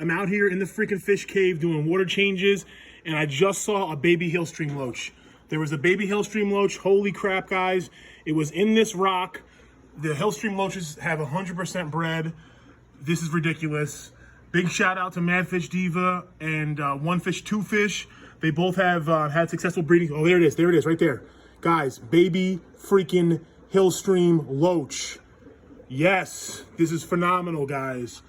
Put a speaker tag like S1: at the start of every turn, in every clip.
S1: I'm out here in the freaking fish cave doing water changes, and I just saw a baby HILLSTREAM loach. There was a baby HILLSTREAM loach. Holy crap, guys. It was in this rock. The HILLSTREAM loaches have 100% bred. This is ridiculous. Big shout out to Fish Diva and OneFishTwoFish. They both have had successful breeding. Oh, there it is, right there. Guys, baby freaking HILLSTREAM loach. Yes, this is phenomenal, guys.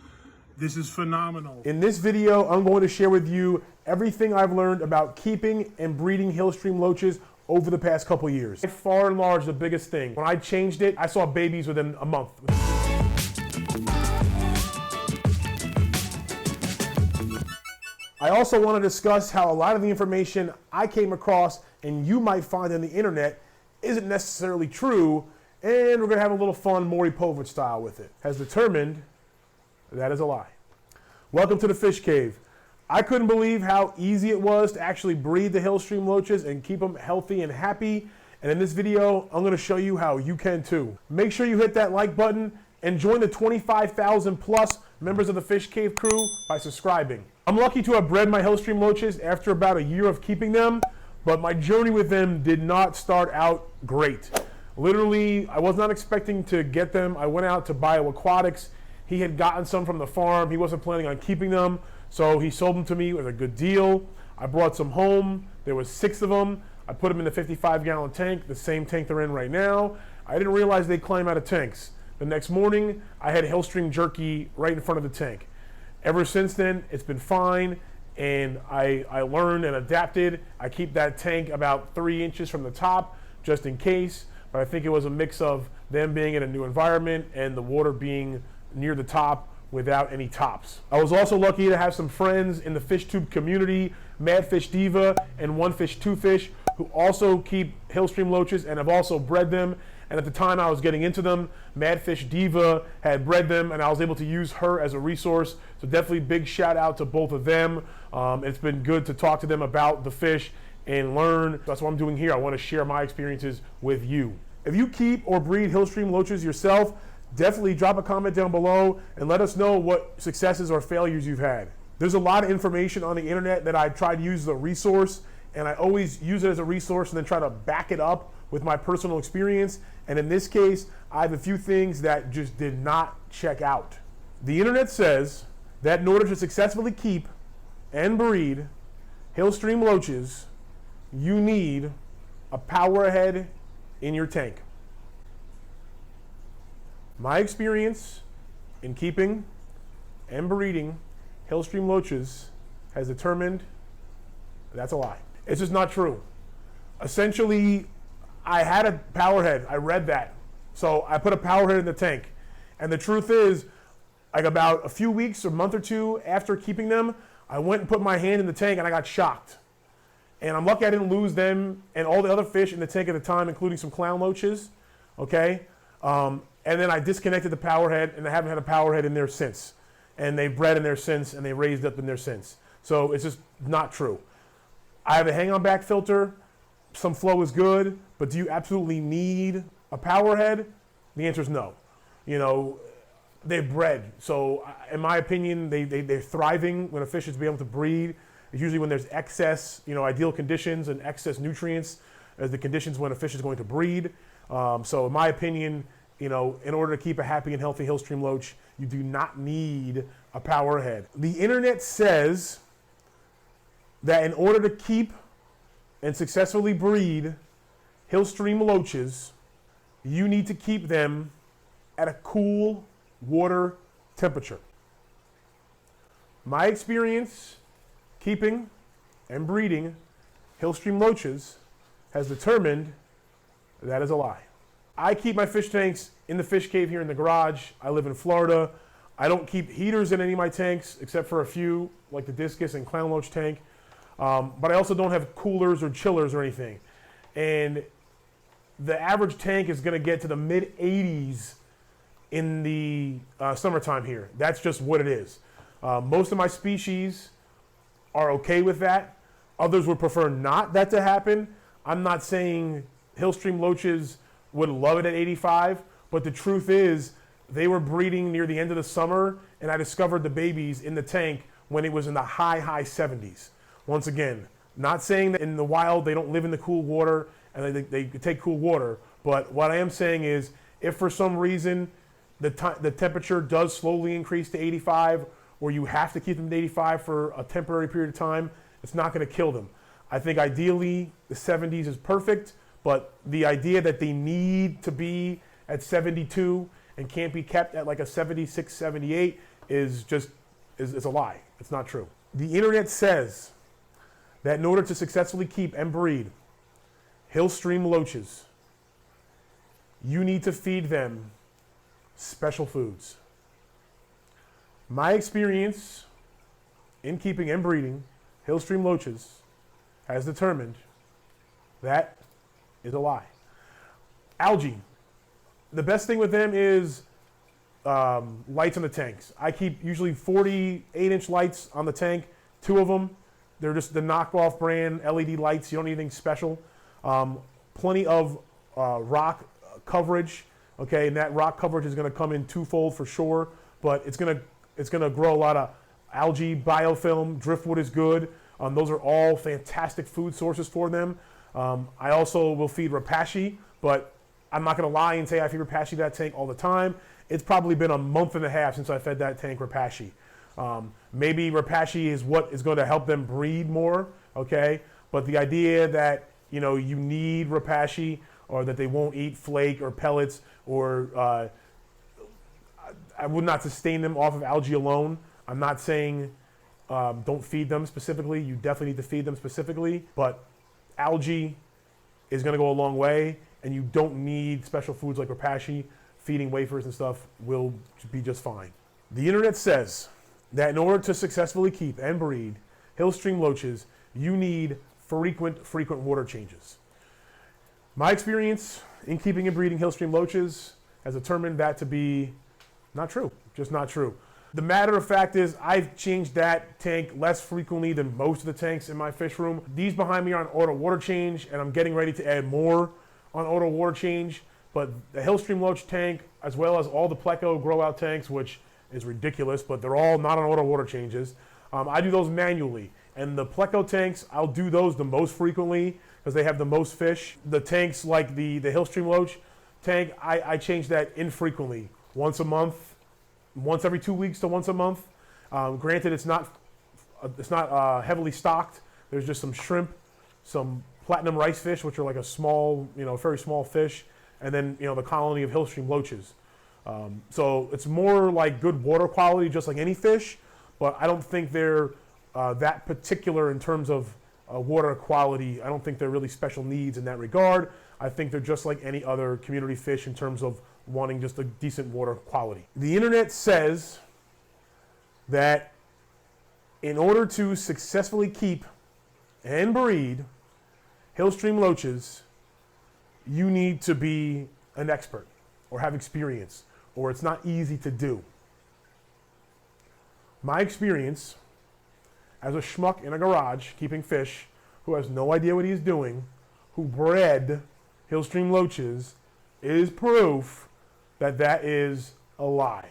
S1: This is phenomenal. In this video, I'm going to share with you everything I've learned about keeping and breeding HILLSTREAM loaches over the past couple years. By far and large, the biggest thing. When I changed it, I saw babies within a month. I also want to discuss how a lot of the information I came across and you might find on the internet isn't necessarily true, and we're going to have a little fun MAURY POVICH style with it. Has determined that is a lie. Welcome to the Fish Cave. I couldn't believe how easy it was to actually breed the HILLSTREAM loaches and keep them healthy and happy. And in this video, I'm going to show you how you can too. Make sure you hit that like button and join the 25,000 plus members of the Fish Cave crew by subscribing. I'm lucky to have bred my HILLSTREAM loaches after about a year of keeping them, but my journey with them did not start out great. Literally, I was not expecting to get them. I went out to buy aquatics. He had gotten some from the farm. He wasn't planning on keeping them, so he sold them to me with a good deal. I brought some home. There was 6 of them. I put them in the 55-gallon tank, the same tank they're in right now. I didn't realize they'd climb out of tanks. The next morning, I had HILLSTREAM jerky right in front of the tank. Ever since then, it's been fine, and I learned and adapted. I keep that tank about 3 inches from the top, just in case, but I think it was a mix of them being in a new environment and the water being near the top without any tops. I was also lucky to have some friends in the FishTube community, Fish Diva and OneFishTwoFish, who also keep HILLSTREAM loaches and have also bred them. And at the time I was getting into them, Fish Diva had bred them, and I was able to use her as a resource. So definitely big shout out to both of them. It's been good to talk to them about the fish and learn. That's what I'm doing here. I want to share my experiences with you. If you keep or breed HILLSTREAM loaches yourself, definitely drop a comment down below and let us know what successes or failures you've had. There's a lot of information on the internet that I try to use as a resource, and I always use it as a resource and then try to back it up with my personal experience. And in this case, I have a few things that just did not check out. The internet says that in order to successfully keep and breed HILLSTREAM loaches, you need a power head in your tank. My experience in keeping and breeding HILLSTREAM loaches has determined that's a lie. It's just not true. Essentially, I had a power head. I read that. So I put a power head in the tank. And the truth is, like about a few weeks or month or two after keeping them, I went and put my hand in the tank and I got shocked. And I'm lucky I didn't lose them and all the other fish in the tank at the time, including some clown loaches, okay? And then I disconnected the power head, and I haven't had a power head in there since. And they've bred in there since, and they raised up in there since. So it's just not true. I have a hang-on back filter. Some flow is good, but do you absolutely need a power head? The answer is no. You know, they've bred. So in my opinion, they're thriving when a fish is able to breed. It's usually when there's excess, ideal conditions and excess nutrients as the conditions when a fish is going to breed. So in my opinion, in order to keep a happy and healthy HILLSTREAM loach, you do not need a power head. The internet says that in order to keep and successfully breed HILLSTREAM loaches, you need to keep them at a cool water temperature. My experience keeping and breeding HILLSTREAM loaches has determined that is a lie. I keep my fish tanks in the fish cave here in the garage. I live in Florida. I don't keep heaters in any of my tanks except for a few, like the discus and clown loach tank. But I also don't have coolers or chillers or anything. And the average tank is going to get to the mid 80s in the summertime here. That's just what it is. Most of my species are okay with that. Others would prefer not that to happen. I'm not saying HILLSTREAM loaches would love it at 85, but the truth is they were breeding near the end of the summer, and I discovered the babies in the tank when it was in the high 70s. Once again, not saying that in the wild they don't live in the cool water and they take cool water, but what I am saying is if for some reason the temperature does slowly increase to 85, or you have to keep them at 85 for a temporary period of time, it's not going to kill them. I think ideally the 70s is perfect, but the idea that they need to be at 72 and can't be kept at like a 76, 78 is a lie. It's not true. The internet says that in order to successfully keep and breed HILLSTREAM loaches, you need to feed them special foods. My experience in keeping and breeding HILLSTREAM loaches has determined that is a lie. Algae. The best thing with them is lights on the tanks. I keep usually 48-inch lights on the tank, 2 of them. They're just the knockoff brand LED lights. You don't need anything special. Plenty of rock coverage. Okay, and that rock coverage is going to come in twofold for sure, but it's going to grow a lot of algae, biofilm, driftwood is good. Those are all fantastic food sources for them. I also will feed rapashi, but I'm not going to lie and say I feed rapashi to that tank all the time. It's probably been a month and a half since I fed that tank rapashi. Maybe rapashi is what is going to help them breed more, okay? But the idea that, you know, you need rapashi or that they won't eat flake or pellets or I would not sustain them off of algae alone. I'm not saying don't feed them specifically. You definitely need to feed them specifically, but algae is going to go a long way, and you don't need special foods like rapashi. Feeding wafers and stuff will be just fine. The internet says that in order to successfully keep and breed HILLSTREAM loaches, you need frequent water changes. My experience in keeping and breeding HILLSTREAM loaches has determined that to be not true, just not true. The matter of fact is I've changed that tank less frequently than most of the tanks in my fish room. These behind me are on auto water change, and I'm getting ready to add more on auto water change. But the HILLSTREAM loach tank, as well as all the Pleco grow out tanks, which is ridiculous, but they're all not on auto water changes. I do those manually. And the Pleco tanks, I'll do those the most frequently because they have the most fish. The tanks like the HILLSTREAM loach tank, I change that infrequently. Once a month, once every 2 weeks to once a month. Granted, it's not heavily stocked. There's just some shrimp, some platinum rice fish, which are like a small, very small fish, and then the colony of HILLSTREAM loaches. So it's more like good water quality, just like any fish, but I don't think they're that particular in terms of water quality. I don't think they're really special needs in that regard. I think they're just like any other community fish in terms of wanting just a decent water quality. The internet says that in order to successfully keep and breed HILLSTREAM loaches, you need to be an expert or have experience, or it's not easy to do. My experience as a schmuck in a garage keeping fish who has no idea what he's doing, who bred HILLSTREAM loaches, is proof that that is a lie.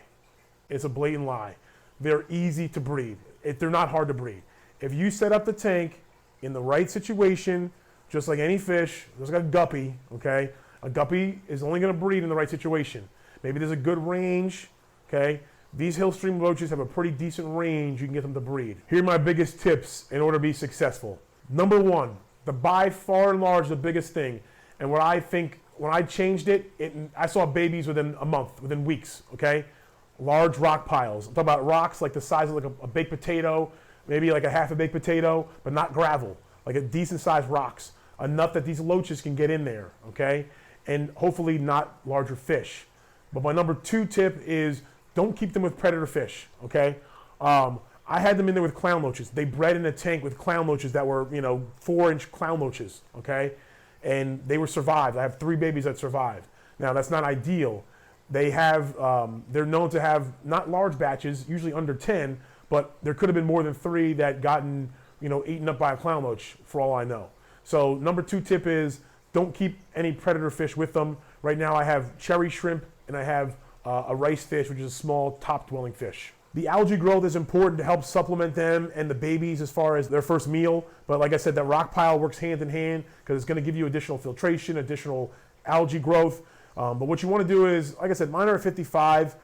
S1: It's a blatant lie. They're easy to breed. They're not hard to breed. If you set up the tank in the right situation, just like any fish, just like a guppy, okay? A guppy is only going to breed in the right situation. Maybe there's a good range, okay? These HILLSTREAM loaches have a pretty decent range you can get them to breed. Here are my biggest tips in order to be successful. Number one, by far and large the biggest thing, and what I think, when I changed it, I saw babies within a month, within weeks, okay? Large rock piles. I'm talking about rocks like the size of like a baked potato, maybe like a half a baked potato, but not gravel, like a decent sized rocks. Enough that these loaches can get in there, okay? And hopefully not larger fish. But my number 2 tip is don't keep them with predator fish, okay? I had them in there with clown loaches. They bred in a tank with clown loaches that were, 4-inch clown loaches, okay? And they were survived. I have 3 babies that survived. Now that's not ideal. They have, they're known to have not large batches, usually under 10, but there could have been more than 3 that gotten, eaten up by a clown loach for all I know. So number 2 tip is don't keep any predator fish with them. Right now I have cherry shrimp and I have a rice fish, which is a small top-dwelling fish. The algae growth is important to help supplement them and the babies as far as their first meal. But like I said, that rock pile works hand in hand because it's going to give you additional filtration, additional algae growth. But what you want to do is, like I said, mine are at 55.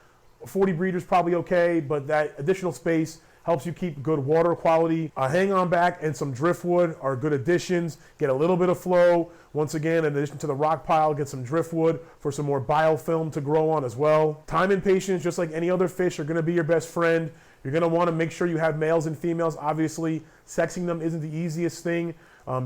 S1: 40 breeders probably okay, but that additional space helps you keep good water quality. A hang-on back and some driftwood are good additions. Get a little bit of flow. Once again, in addition to the rock pile, get some driftwood for some more biofilm to grow on as well. Time and patience, just like any other fish, are gonna be your best friend. You're gonna wanna make sure you have males and females. Obviously, sexing them isn't the easiest thing.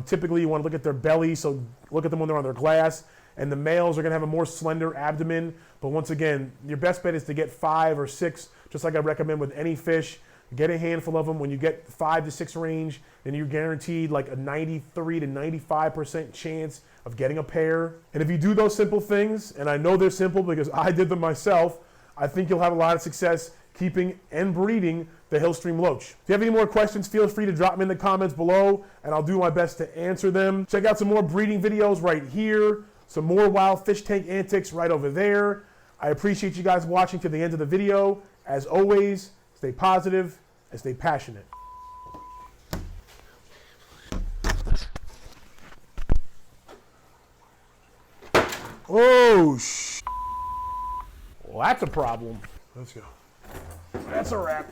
S1: Typically, you wanna look at their belly, so look at them when they're on their glass. And the males are gonna have a more slender abdomen. But once again, your best bet is to get 5 or 6, just like I recommend with any fish. Get a handful of them. When you get 5 to 6 range, then you're guaranteed like a 93 to 95% chance of getting a pair. And if you do those simple things, and I know they're simple because I did them myself, I think you'll have a lot of success keeping and breeding the HILLSTREAM loach. If you have any more questions, feel free to drop them in the comments below, and I'll do my best to answer them. Check out some more breeding videos right here, some more wild fish tank antics right over there. I appreciate you guys watching to the end of the video. As always, stay positive and stay passionate. Oh, well, that's a problem. Let's go. That's a wrap.